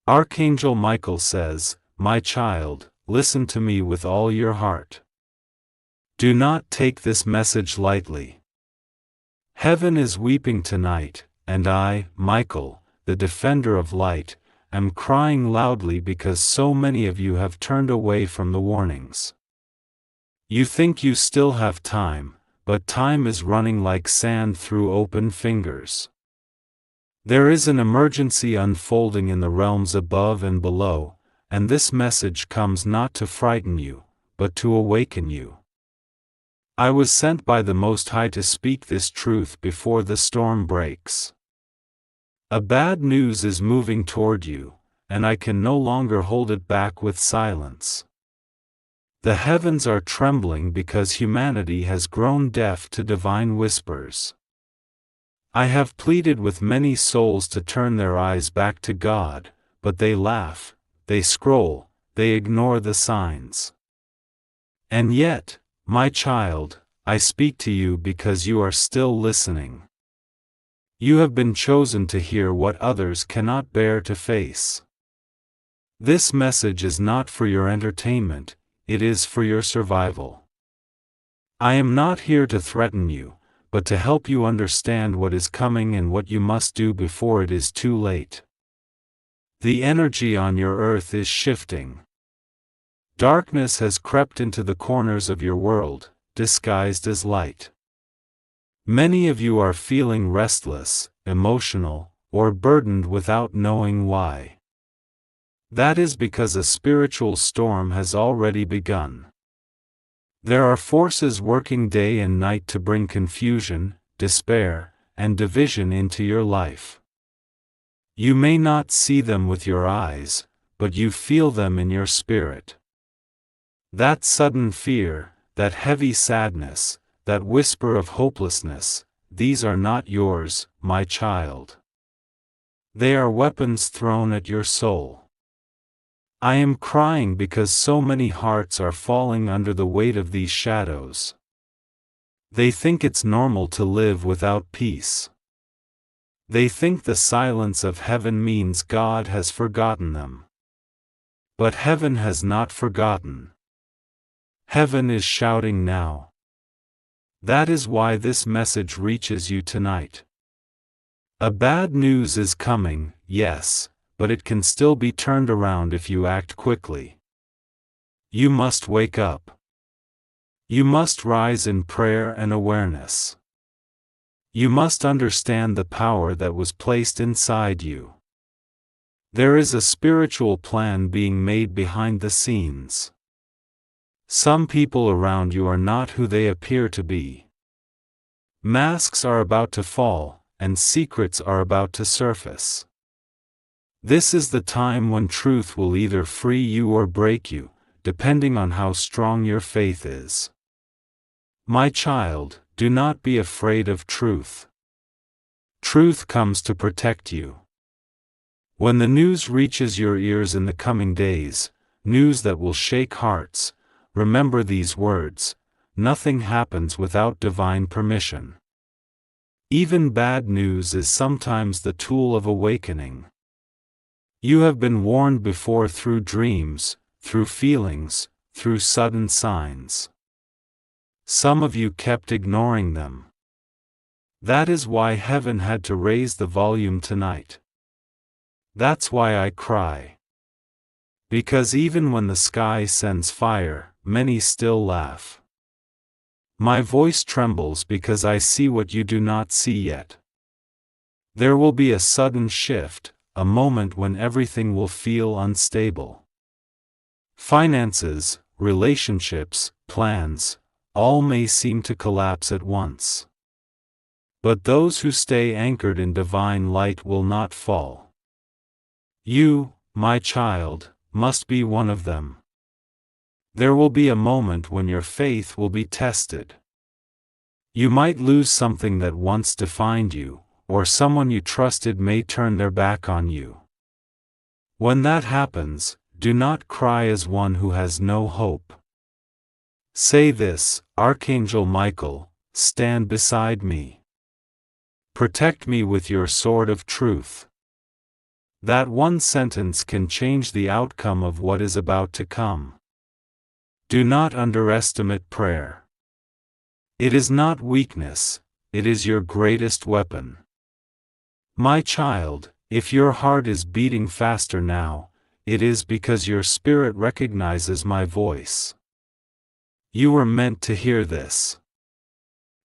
Archangel Michael says, "My child, listen to me with all your heart. Do not take this message lightly. Heaven is weeping tonight, and I, Michael, the defender of light, am crying loudly because so many of you have turned away from the warnings. You think you still have time, but time is running like sand through open fingers. There is an emergency unfolding in the realms above and below, and this message comes not to frighten you, but to awaken you. I was sent by the Most High to speak this truth before the storm breaks. A bad news is moving toward you, and I can no longer hold it back with silence. The heavens are trembling because humanity has grown deaf to divine whispers. I have pleaded with many souls to turn their eyes back to God, but they laugh, they scroll, they ignore the signs. And yet, my child, I speak to you because you are still listening. You have been chosen to hear what others cannot bear to face. This message is not for your entertainment, it is for your survival. I am not here to threaten you, but to help you understand what is coming and what you must do before it is too late. The energy on your earth is shifting. Darkness has crept into the corners of your world, disguised as light. Many of you are feeling restless, emotional, or burdened without knowing why. That is because a spiritual storm has already begun. There are forces working day and night to bring confusion, despair, and division into your life. You may not see them with your eyes, but you feel them in your spirit. That sudden fear, that heavy sadness, that whisper of hopelessness, these are not yours, my child. They are weapons thrown at your soul. I am crying because so many hearts are falling under the weight of these shadows. They think it's normal to live without peace. They think the silence of heaven means God has forgotten them. But heaven has not forgotten. Heaven is shouting now. That is why this message reaches you tonight. A bad news is coming, yes, but it can still be turned around if you act quickly. You must wake up. You must rise in prayer and awareness. You must understand the power that was placed inside you. There is a spiritual plan being made behind the scenes. Some people around you are not who they appear to be. Masks are about to fall, and secrets are about to surface. This is the time when truth will either free you or break you, depending on how strong your faith is. My child, do not be afraid of truth. Truth comes to protect you. When the news reaches your ears in the coming days, news that will shake hearts, remember these words: nothing happens without divine permission. Even bad news is sometimes the tool of awakening. You have been warned before through dreams, through feelings, through sudden signs. Some of you kept ignoring them. That is why heaven had to raise the volume tonight. That's why I cry. Because even when the sky sends fire, many still laugh. My voice trembles because I see what you do not see yet. There will be a sudden shift, a moment when everything will feel unstable. Finances, relationships, plans, all may seem to collapse at once. But those who stay anchored in divine light will not fall. You, my child, must be one of them. There will be a moment when your faith will be tested. You might lose something that once defined you, or someone you trusted may turn their back on you. When that happens, do not cry as one who has no hope. Say this: Archangel Michael, stand beside me. Protect me with your sword of truth. That one sentence can change the outcome of what is about to come. Do not underestimate prayer. It is not weakness, it is your greatest weapon. My child, if your heart is beating faster now, it is because your spirit recognizes my voice. You were meant to hear this.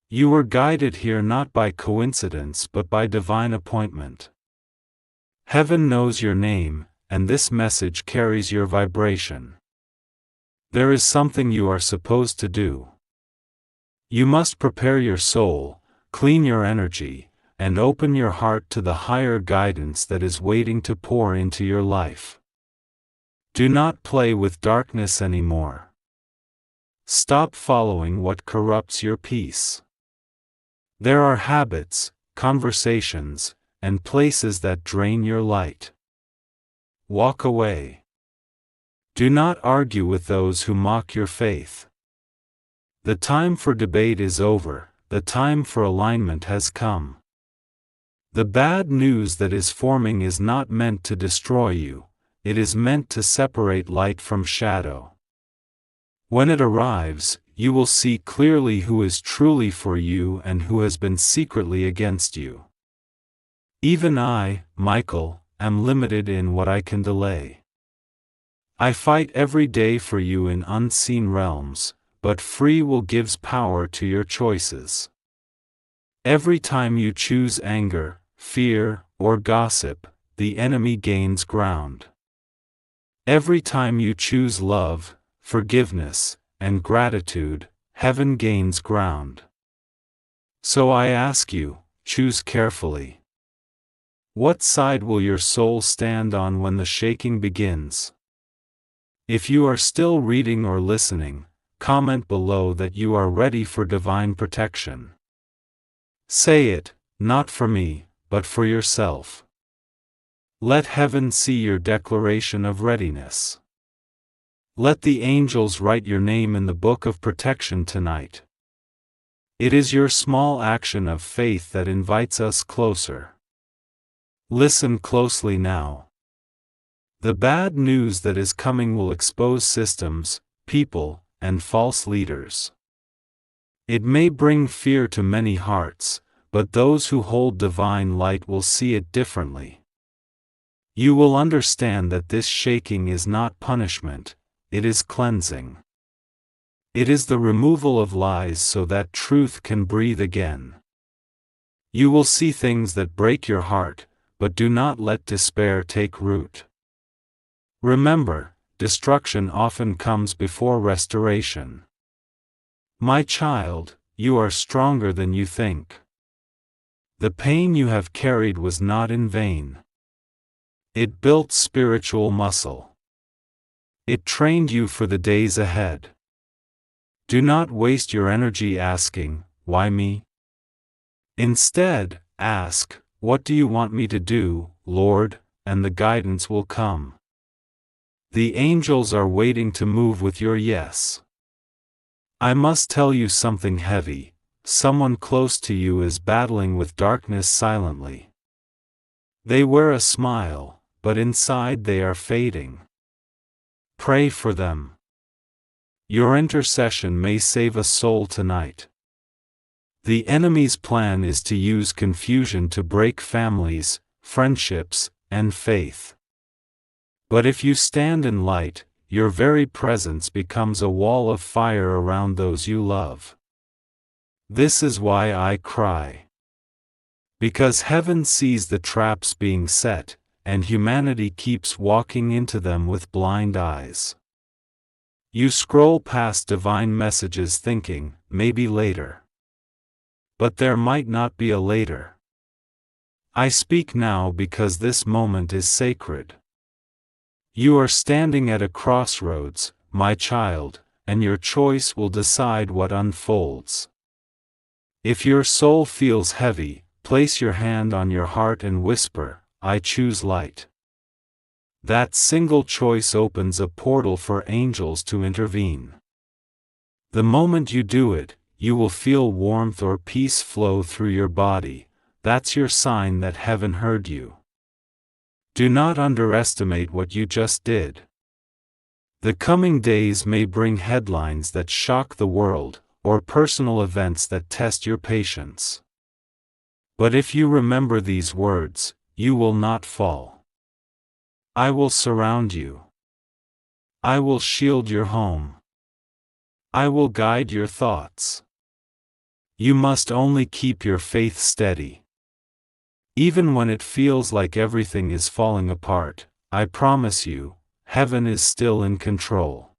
You were guided here not by coincidence but by divine appointment. Heaven knows your name, and this message carries your vibration. There is something you are supposed to do. You must prepare your soul, clean your energy, and open your heart to the higher guidance that is waiting to pour into your life. Do not play with darkness anymore. Stop following what corrupts your peace. There are habits, conversations, and places that drain your light. Walk away. Do not argue with those who mock your faith. The time for debate is over, the time for alignment has come. The bad news that is forming is not meant to destroy you, it is meant to separate light from shadow. When it arrives, you will see clearly who is truly for you and who has been secretly against you. Even I, Michael, am limited in what I can delay. I fight every day for you in unseen realms, but free will gives power to your choices. Every time you choose anger, fear, or gossip, the enemy gains ground. Every time you choose love, forgiveness, and gratitude, heaven gains ground. So I ask you, choose carefully. What side will your soul stand on when the shaking begins? If you are still reading or listening, comment below that you are ready for divine protection. Say it, not for me, but for yourself. Let heaven see your declaration of readiness. Let the angels write your name in the book of protection tonight. It is your small action of faith that invites us closer. Listen closely now. The bad news that is coming will expose systems, people, and false leaders. It may bring fear to many hearts, but those who hold divine light will see it differently. You will understand that this shaking is not punishment, it is cleansing. It is the removal of lies so that truth can breathe again. You will see things that break your heart, but do not let despair take root. Remember, destruction often comes before restoration. My child, you are stronger than you think. The pain you have carried was not in vain. It built spiritual muscle. It trained you for the days ahead. Do not waste your energy asking, "Why me?" Instead, ask, "What do you want me to do, Lord?" and the guidance will come. The angels are waiting to move with your yes. I must tell you something heavy. Someone close to you is battling with darkness silently. They wear a smile, but inside they are fading. Pray for them. Your intercession may save a soul tonight. The enemy's plan is to use confusion to break families, friendships, and faith. But if you stand in light, your very presence becomes a wall of fire around those you love. This is why I cry. Because heaven sees the traps being set, and humanity keeps walking into them with blind eyes. You scroll past divine messages thinking, maybe later. But there might not be a later. I speak now because this moment is sacred. You are standing at a crossroads, my child, and your choice will decide what unfolds. If your soul feels heavy, place your hand on your heart and whisper, "I choose light." That single choice opens a portal for angels to intervene. The moment you do it, you will feel warmth or peace flow through your body. That's your sign that heaven heard you. Do not underestimate what you just did. The coming days may bring headlines that shock the world, or personal events that test your patience. But if you remember these words, you will not fall. I will surround you. I will shield your home. I will guide your thoughts. You must only keep your faith steady. Even when it feels like everything is falling apart, I promise you, heaven is still in control.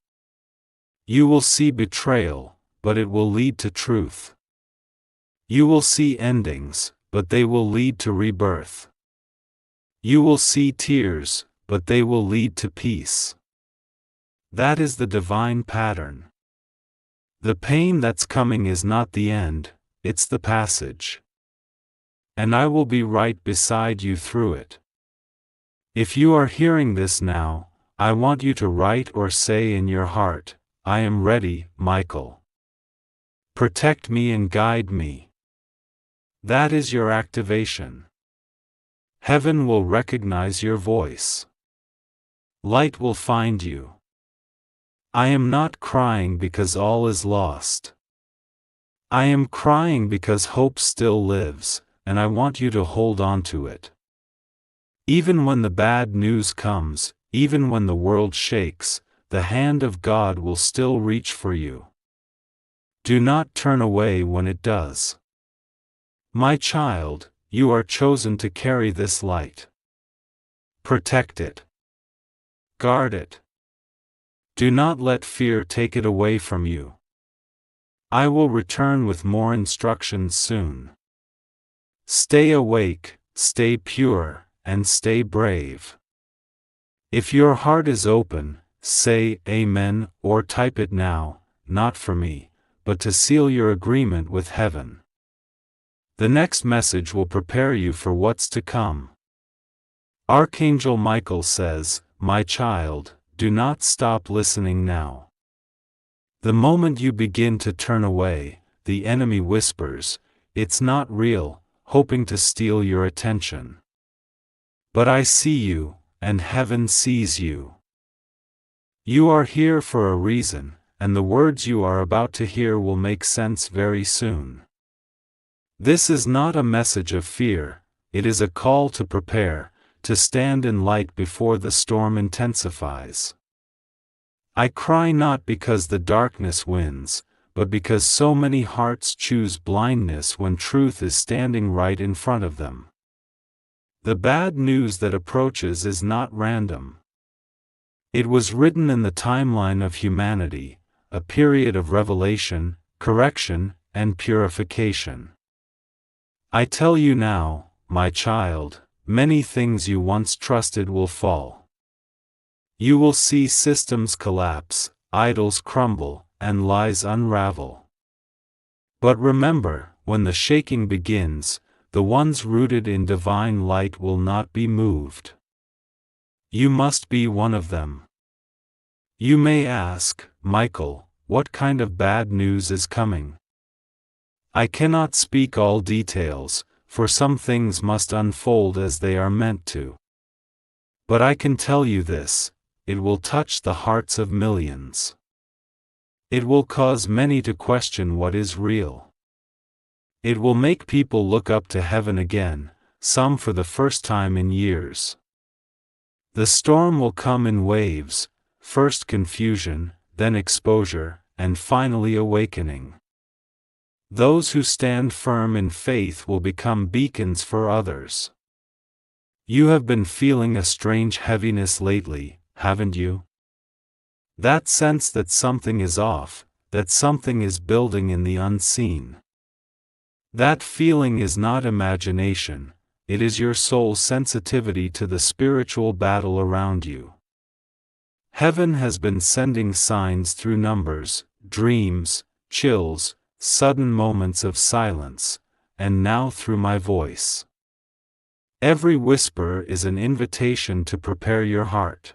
You will see betrayal, but it will lead to truth. You will see endings, but they will lead to rebirth. You will see tears, but they will lead to peace. That is the divine pattern. The pain that's coming is not the end, it's the passage. And I will be right beside you through it. If you are hearing this now, I want you to write or say in your heart, I am ready, Michael. Protect me and guide me. That is your activation. Heaven will recognize your voice. Light will find you. I am not crying because all is lost. I am crying because hope still lives, and I want you to hold on to it. Even when the bad news comes, even when the world shakes, the hand of God will still reach for you. Do not turn away when it does. My child, you are chosen to carry this light. Protect it. Guard it. Do not let fear take it away from you. I will return with more instructions soon. Stay awake, stay pure, and stay brave. If your heart is open, say Amen or type it now, not for me, but to seal your agreement with heaven. The next message will prepare you for what's to come. Archangel Michael says, My child, do not stop listening now. The moment you begin to turn away, the enemy whispers, It's not real, hoping to steal your attention. But I see you, and heaven sees you. You are here for a reason, and the words you are about to hear will make sense very soon. This is not a message of fear, it is a call to prepare, to stand in light before the storm intensifies. I cry not because the darkness wins, but because so many hearts choose blindness when truth is standing right in front of them. The bad news that approaches is not random. It was written in the timeline of humanity, a period of revelation, correction, and purification. I tell you now, my child, many things you once trusted will fall. You will see systems collapse, idols crumble, and lies unravel. But remember, when the shaking begins, the ones rooted in divine light will not be moved. You must be one of them. You may ask, Michael, what kind of bad news is coming? I cannot speak all details, for some things must unfold as they are meant to. But I can tell you this, it will touch the hearts of millions. It will cause many to question what is real. It will make people look up to heaven again, some for the first time in years. The storm will come in waves, first confusion, then exposure, and finally awakening. Those who stand firm in faith will become beacons for others. You have been feeling a strange heaviness lately, haven't you? That sense that something is off, that something is building in the unseen. That feeling is not imagination, it is your soul's sensitivity to the spiritual battle around you. Heaven has been sending signs through numbers, dreams, chills, sudden moments of silence, and now through my voice. Every whisper is an invitation to prepare your heart.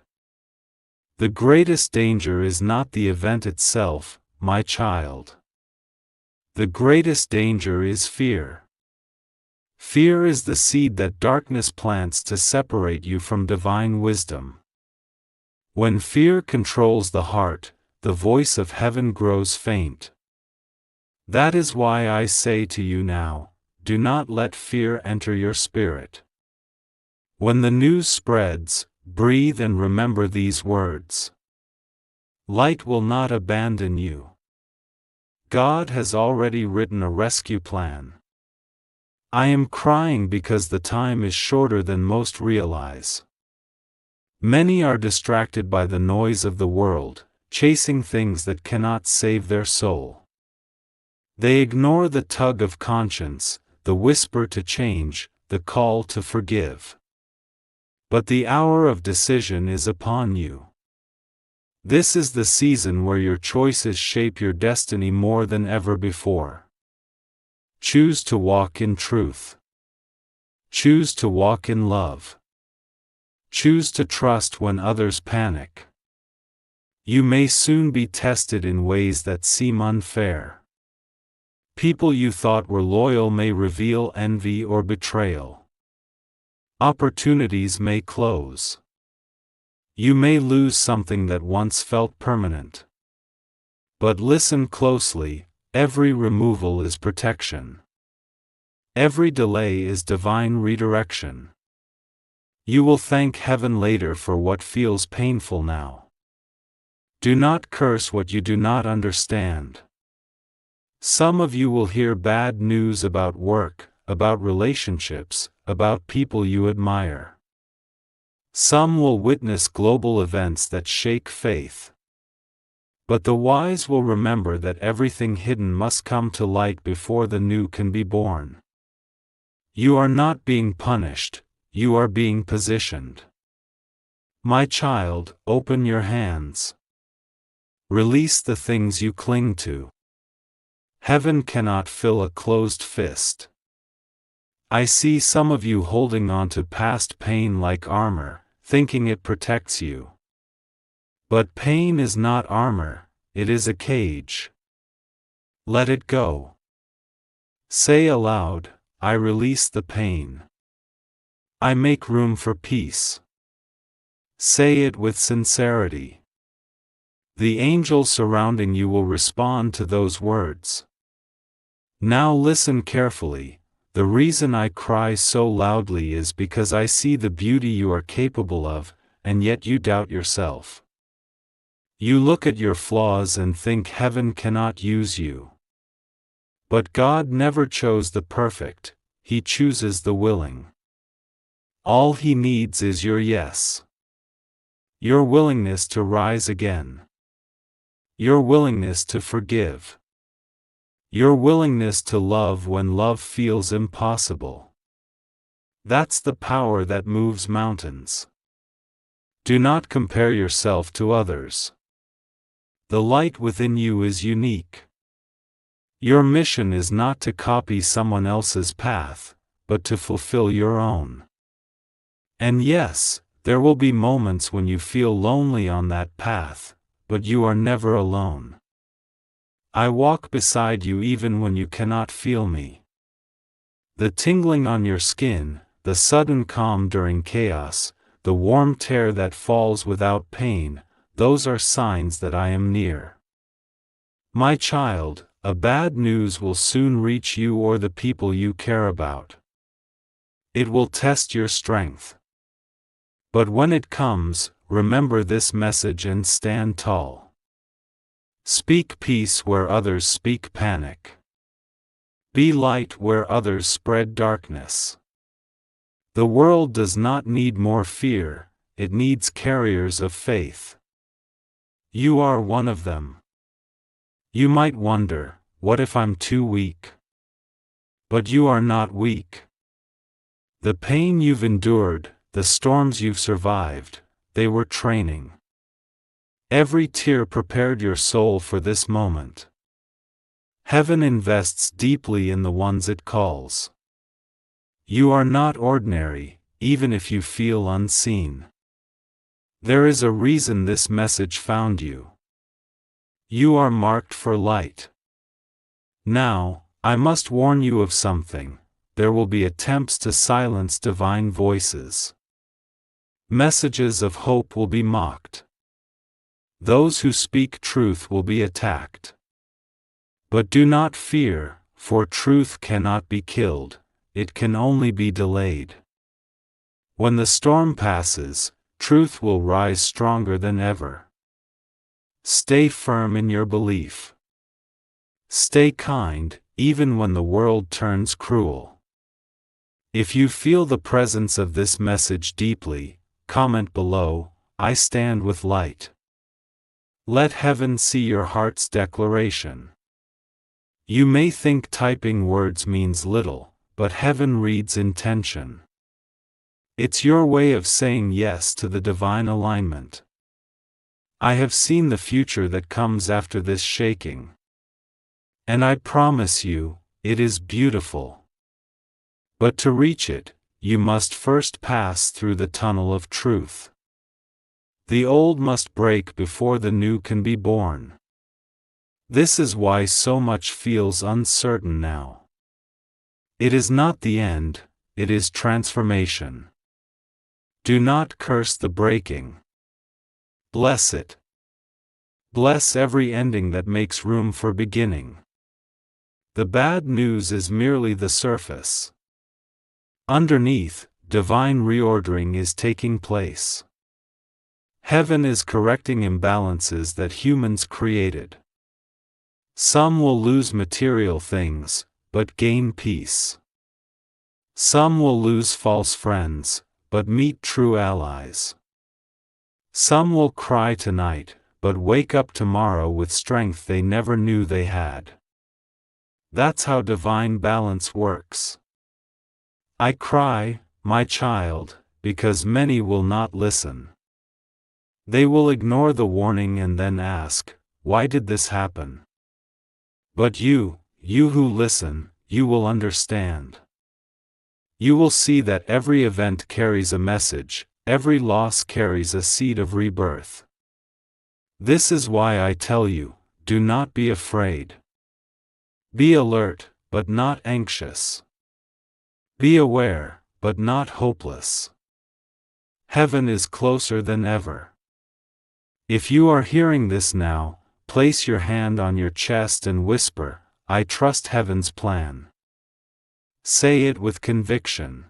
The greatest danger is not the event itself, my child. The greatest danger is fear. Fear is the seed that darkness plants to separate you from divine wisdom. When fear controls the heart, the voice of heaven grows faint. That is why I say to you now, do not let fear enter your spirit. When the news spreads, breathe and remember these words. Light will not abandon you. God has already written a rescue plan. I am crying because the time is shorter than most realize. Many are distracted by the noise of the world, chasing things that cannot save their soul. They ignore the tug of conscience, the whisper to change, the call to forgive. But the hour of decision is upon you. This is the season where your choices shape your destiny more than ever before. Choose to walk in truth. Choose to walk in love. Choose to trust when others panic. You may soon be tested in ways that seem unfair. People you thought were loyal may reveal envy or betrayal. Opportunities may close. You may lose something that once felt permanent. But listen closely, every removal is protection. Every delay is divine redirection. You will thank heaven later for what feels painful now. Do not curse what you do not understand. Some of you will hear bad news about work, about relationships, about people you admire. Some will witness global events that shake faith. But the wise will remember that everything hidden must come to light before the new can be born. You are not being punished, you are being positioned. My child, open your hands. Release the things you cling to. Heaven cannot fill a closed fist. I see some of you holding on to past pain like armor, thinking it protects you. But pain is not armor, it is a cage. Let it go. Say aloud, I release the pain. I make room for peace. Say it with sincerity. The angels surrounding you will respond to those words. Now listen carefully. The reason I cry so loudly is because I see the beauty you are capable of, and yet you doubt yourself. You look at your flaws and think heaven cannot use you. But God never chose the perfect, He chooses the willing. All He needs is your yes. Your willingness to rise again. Your willingness to forgive. Your willingness to love when love feels impossible. That's the power that moves mountains. Do not compare yourself to others. The light within you is unique. Your mission is not to copy someone else's path, but to fulfill your own. And yes, there will be moments when you feel lonely on that path, but you are never alone. I walk beside you even when you cannot feel me. The tingling on your skin, the sudden calm during chaos, the warm tear that falls without pain, those are signs that I am near. My child, a bad news will soon reach you or the people you care about. It will test your strength. But when it comes, remember this message and stand tall. Speak peace where others speak panic. Be light where others spread darkness. The world does not need more fear, it needs carriers of faith. You are one of them. You might wonder, what if I'm too weak? But you are not weak. The pain you've endured, the storms you've survived, they were training. Every tear prepared your soul for this moment. Heaven invests deeply in the ones it calls. You are not ordinary, even if you feel unseen. There is a reason this message found you. You are marked for light. Now, I must warn you of something. there will be attempts to silence divine voices. Messages of hope will be mocked. Those who speak truth will be attacked. But do not fear, for truth cannot be killed, it can only be delayed. When the storm passes, truth will rise stronger than ever. Stay firm in your belief. Stay kind, even when the world turns cruel. If you feel the presence of this message deeply, comment below, "I stand with light." Let heaven see your heart's declaration. You may think typing words means little, but heaven reads intention. It's your way of saying yes to the divine alignment. I have seen the future that comes after this shaking. And I promise you, it is beautiful. But to reach it, you must first pass through the tunnel of truth. The old must break before the new can be born. This is why so much feels uncertain now. It is not the end, it is transformation. Do not curse the breaking. Bless it. Bless every ending that makes room for beginning. The bad news is merely the surface. Underneath, divine reordering is taking place. Heaven is correcting imbalances that humans created. Some will lose material things, but gain peace. Some will lose false friends, but meet true allies. Some will cry tonight, but wake up tomorrow with strength they never knew they had. That's how divine balance works. I cry, my child, because many will not listen. They will ignore the warning and then ask, "Why did this happen?" But you who listen, you will understand. You will see that every event carries a message, every loss carries a seed of rebirth. This is why I tell you, do not be afraid. Be alert, but not anxious. Be aware, but not hopeless. Heaven is closer than ever. If you are hearing this now, place your hand on your chest and whisper, "I trust heaven's plan." Say it with conviction.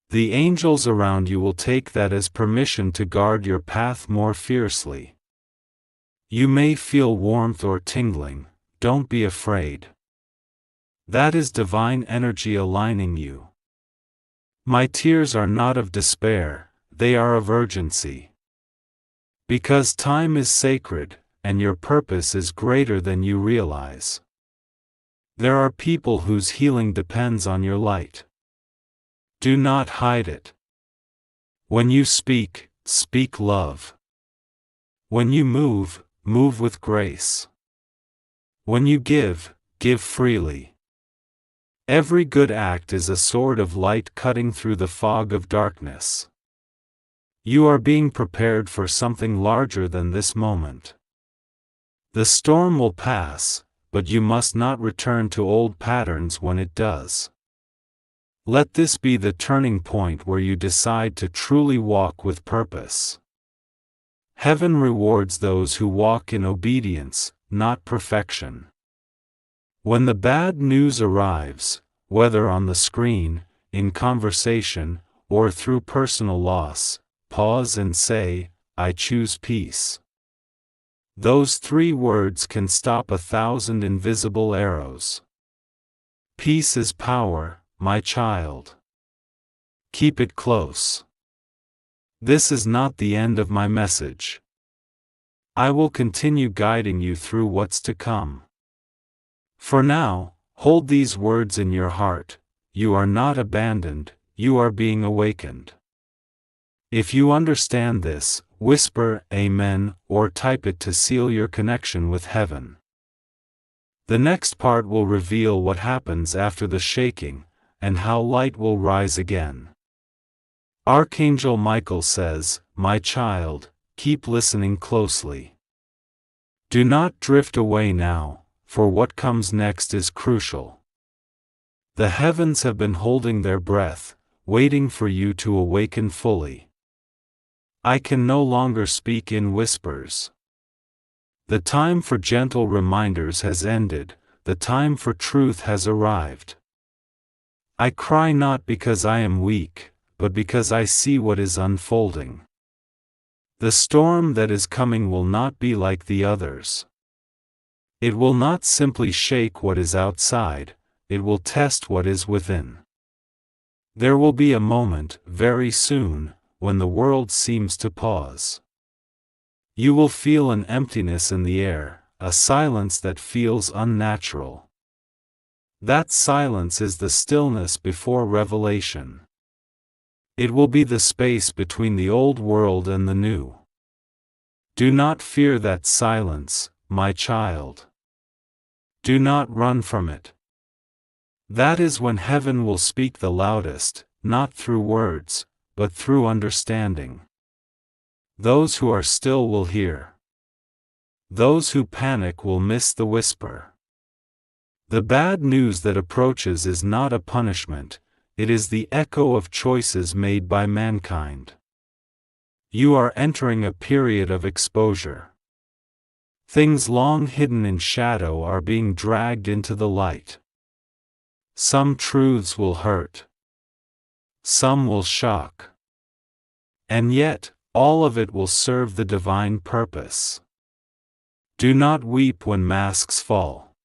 The angels around you will take that as permission to guard your path more fiercely. You may feel warmth or tingling, don't be afraid. That is divine energy aligning you. My tears are not of despair, they are of urgency. Because time is sacred, and your purpose is greater than you realize. There are people whose healing depends on your light. Do not hide it. When you speak, speak love. When you move, move with grace. When you give, give freely. Every good act is a sword of light cutting through the fog of darkness. You are being prepared for something larger than this moment. The storm will pass, but you must not return to old patterns when it does. Let this be the turning point where you decide to truly walk with purpose. Heaven rewards those who walk in obedience, not perfection. When the bad news arrives, whether on the screen, in conversation, or through personal loss, pause and say, "I choose peace." Those 3 words can stop 1,000 invisible arrows. Peace is power, my child. Keep it close. This is not the end of my message. I will continue guiding you through what's to come. For now, hold these words in your heart: you are not abandoned, you are being awakened. If you understand this, whisper Amen or type it to seal your connection with heaven. The next part will reveal what happens after the shaking, and how light will rise again. Archangel Michael says, "My child, keep listening closely. Do not drift away now, for what comes next is crucial." The heavens have been holding their breath, waiting for you to awaken fully. I can no longer speak in whispers. The time for gentle reminders has ended, the time for truth has arrived. I cry not because I am weak, but because I see what is unfolding. The storm that is coming will not be like the others. It will not simply shake what is outside, it will test what is within. There will be a moment, very soon, when the world seems to pause. You will feel an emptiness in the air, a silence that feels unnatural. That silence is the stillness before revelation. It will be the space between the old world and the new. Do not fear that silence, my child. Do not run from it. That is when heaven will speak the loudest, not through words, but through understanding. Those who are still will hear. Those who panic will miss the whisper. The bad news that approaches is not a punishment, it is the echo of choices made by mankind. You are entering a period of exposure. Things long hidden in shadow are being dragged into the light. Some truths will hurt. Some will shock. And yet, all of it will serve the divine purpose. Do not weep when masks fall.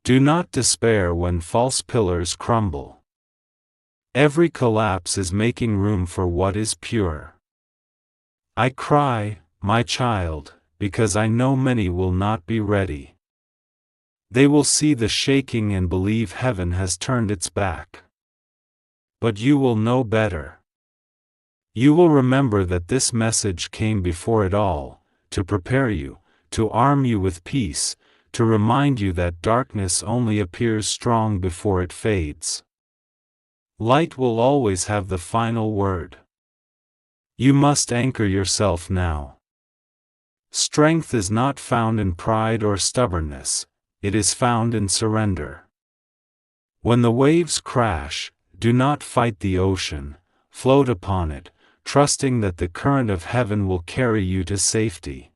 Do not despair when false pillars crumble. Every collapse is making room for what is pure. I cry, my child, because I know many will not be ready. They will see the shaking and believe heaven has turned its back. But you will know better. You will remember that this message came before it all, to prepare you, to arm you with peace, to remind you that darkness only appears strong before it fades. Light will always have the final word. You must anchor yourself now. Strength is not found in pride or stubbornness, it is found in surrender. When the waves crash, do not fight the ocean, float upon it, trusting that the current of heaven will carry you to safety.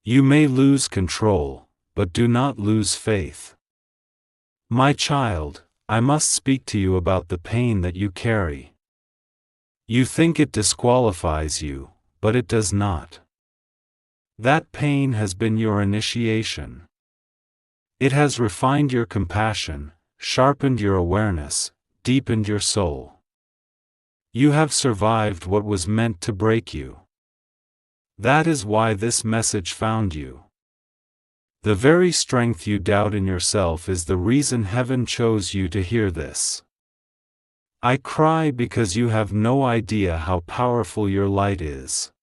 You may lose control, but do not lose faith. My child, I must speak to you about the pain that you carry. You think it disqualifies you, but it does not. That pain has been your initiation. It has refined your compassion, sharpened your awareness, deepened your soul. You have survived what was meant to break you. That is why this message found you. The very strength you doubt in yourself is the reason heaven chose you to hear this. I cry because you have no idea how powerful your light is.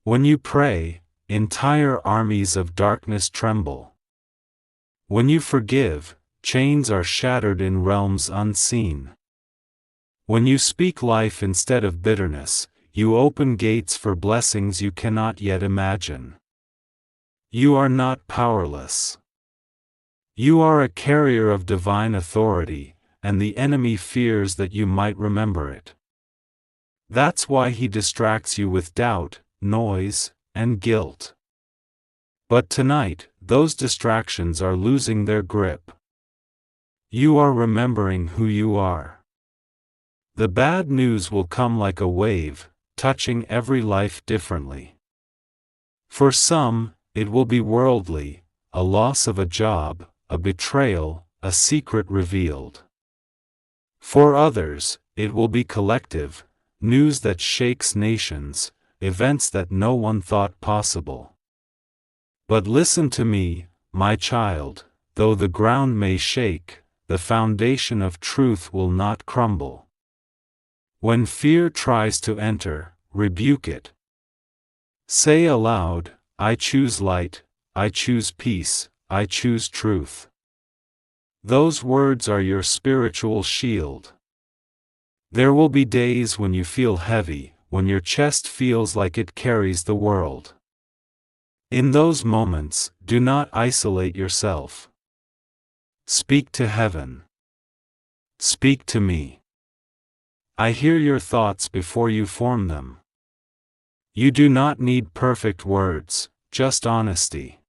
When you pray, entire armies of darkness tremble. When you forgive, chains are shattered in realms unseen. When you speak life instead of bitterness, you open gates for blessings you cannot yet imagine. You are not powerless. You are a carrier of divine authority, and the enemy fears that you might remember it. That's why he distracts you with doubt, noise, and guilt. But tonight, those distractions are losing their grip. You are remembering who you are. The bad news will come like a wave, touching every life differently. For some, it will be worldly, a loss of a job, a betrayal, a secret revealed. For others, it will be collective, news that shakes nations, events that no one thought possible. But listen to me, my child, though the ground may shake, the foundation of truth will not crumble. When fear tries to enter, rebuke it. Say aloud, I choose light, I choose peace, I choose truth. Those words are your spiritual shield. There will be days when you feel heavy, when your chest feels like it carries the world. In those moments, do not isolate yourself. Speak to heaven. Speak to me. I hear your thoughts before you form them. You do not need perfect words, just honesty.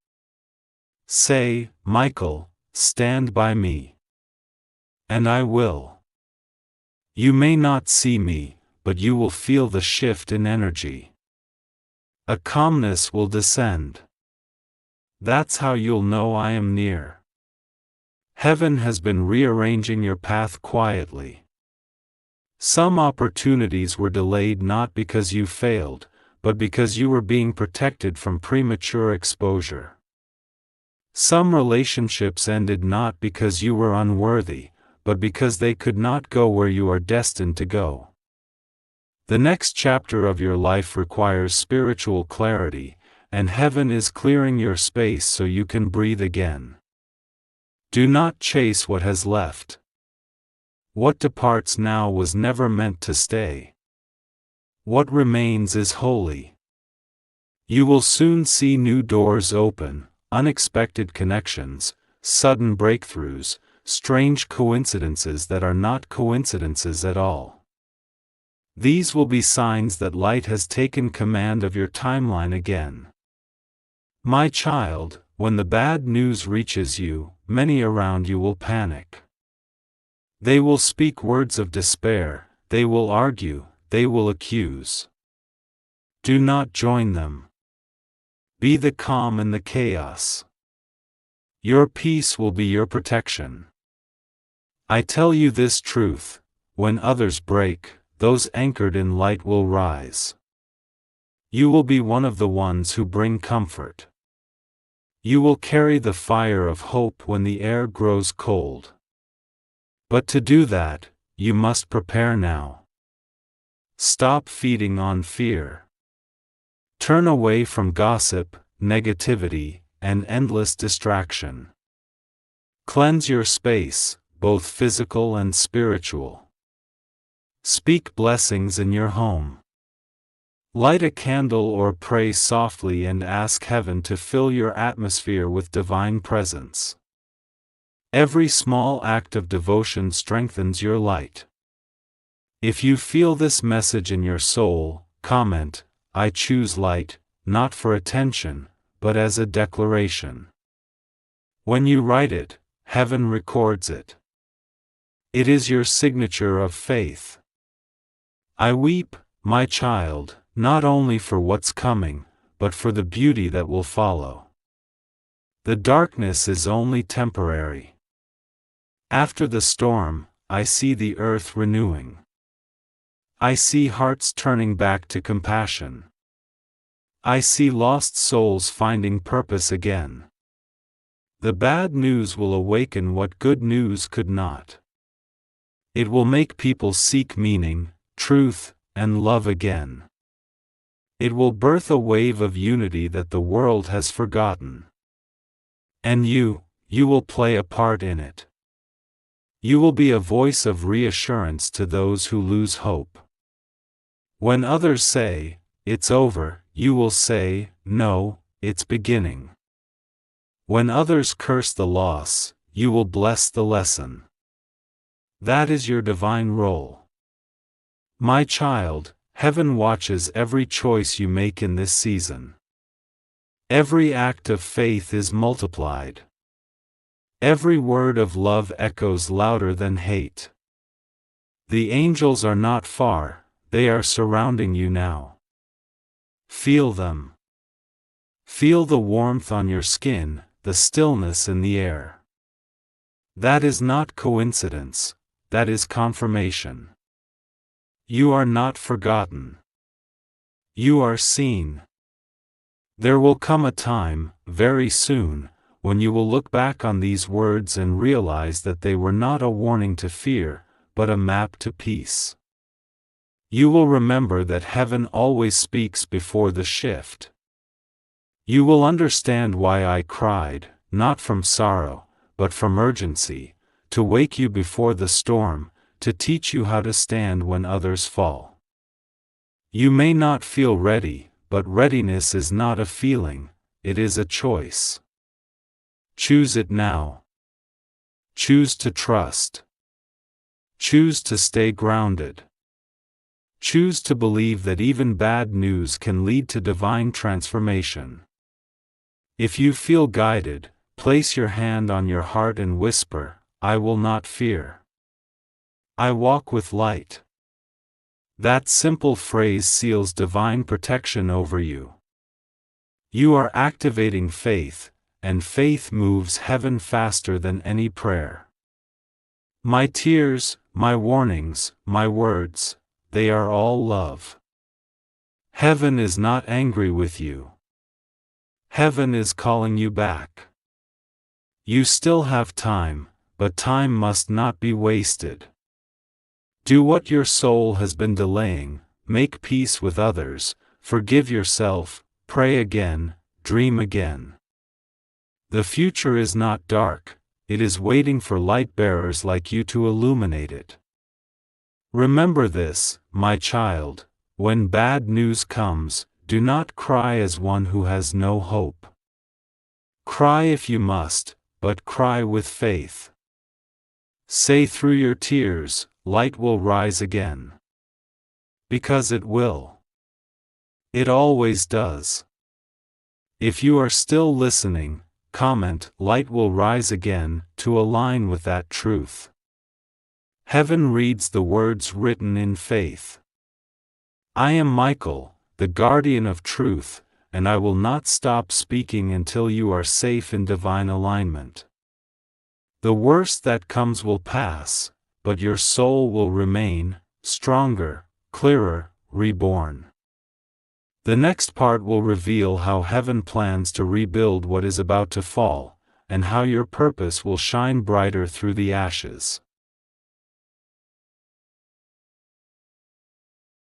Say, Michael, stand by me. And I will. You may not see me, but you will feel the shift in energy. A calmness will descend. That's how you'll know I am near. Heaven has been rearranging your path quietly. Some opportunities were delayed not because you failed, but because you were being protected from premature exposure. Some relationships ended not because you were unworthy, but because they could not go where you are destined to go. The next chapter of your life requires spiritual clarity, and heaven is clearing your space so you can breathe again. Do not chase what has left. What departs now was never meant to stay. What remains is holy. You will soon see new doors open, unexpected connections, sudden breakthroughs, strange coincidences that are not coincidences at all. These will be signs that light has taken command of your timeline again. My child, when the bad news reaches you, many around you will panic. They will speak words of despair, they will argue, they will accuse. Do not join them. Be the calm in the chaos. Your peace will be your protection. I tell you this truth, when others break, those anchored in light will rise. You will be one of the ones who bring comfort. You will carry the fire of hope when the air grows cold. But to do that, you must prepare now. Stop feeding on fear. Turn away from gossip, negativity, and endless distraction. Cleanse your space, both physical and spiritual. Speak blessings in your home. Light a candle or pray softly and ask heaven to fill your atmosphere with divine presence. Every small act of devotion strengthens your light. If you feel this message in your soul, comment, I choose light, not for attention, but as a declaration. When you write it, heaven records it. It is your signature of faith. I weep, my child, not only for what's coming, but for the beauty that will follow. The darkness is only temporary. After the storm, I see the earth renewing. I see hearts turning back to compassion. I see lost souls finding purpose again. The bad news will awaken what good news could not. It will make people seek meaning, truth, and love again. It will birth a wave of unity that the world has forgotten. And you will play a part in it. You will be a voice of reassurance to those who lose hope. When others say, it's over, you will say, no, it's beginning. When others curse the loss, you will bless the lesson. That is your divine role. My child, heaven watches every choice you make in this season. Every act of faith is multiplied. Every word of love echoes louder than hate. The angels are not far, they are surrounding you now. Feel them. Feel the warmth on your skin, the stillness in the air. That is not coincidence, that is confirmation. You are not forgotten. You are seen. There will come a time, very soon, when you will look back on these words and realize that they were not a warning to fear, but a map to peace. You will remember that heaven always speaks before the shift. You will understand why I cried, not from sorrow, but from urgency, to wake you before the storm, to teach you how to stand when others fall. You may not feel ready, but readiness is not a feeling, it is a choice. Choose it now. Choose to trust. Choose to stay grounded. Choose to believe that even bad news can lead to divine transformation. If you feel guided, place your hand on your heart and whisper, "I will not fear. I walk with light." That simple phrase seals divine protection over you. You are activating faith, and faith moves heaven faster than any prayer. My tears, my warnings, my words, they are all love. Heaven is not angry with you. Heaven is calling you back. You still have time, but time must not be wasted. Do what your soul has been delaying, make peace with others, forgive yourself, pray again, dream again. The future is not dark, it is waiting for light bearers like you to illuminate it. Remember this, my child, when bad news comes, do not cry as one who has no hope. Cry if you must, but cry with faith. Say through your tears, light will rise again. Because it will. It always does. If you are still listening, comment, "Light will rise again," to align with that truth. Heaven reads the words written in faith. I am Michael, the guardian of truth, and I will not stop speaking until you are safe in divine alignment. The worst that comes will pass, but your soul will remain, stronger, clearer, reborn. The next part will reveal how heaven plans to rebuild what is about to fall, and how your purpose will shine brighter through the ashes.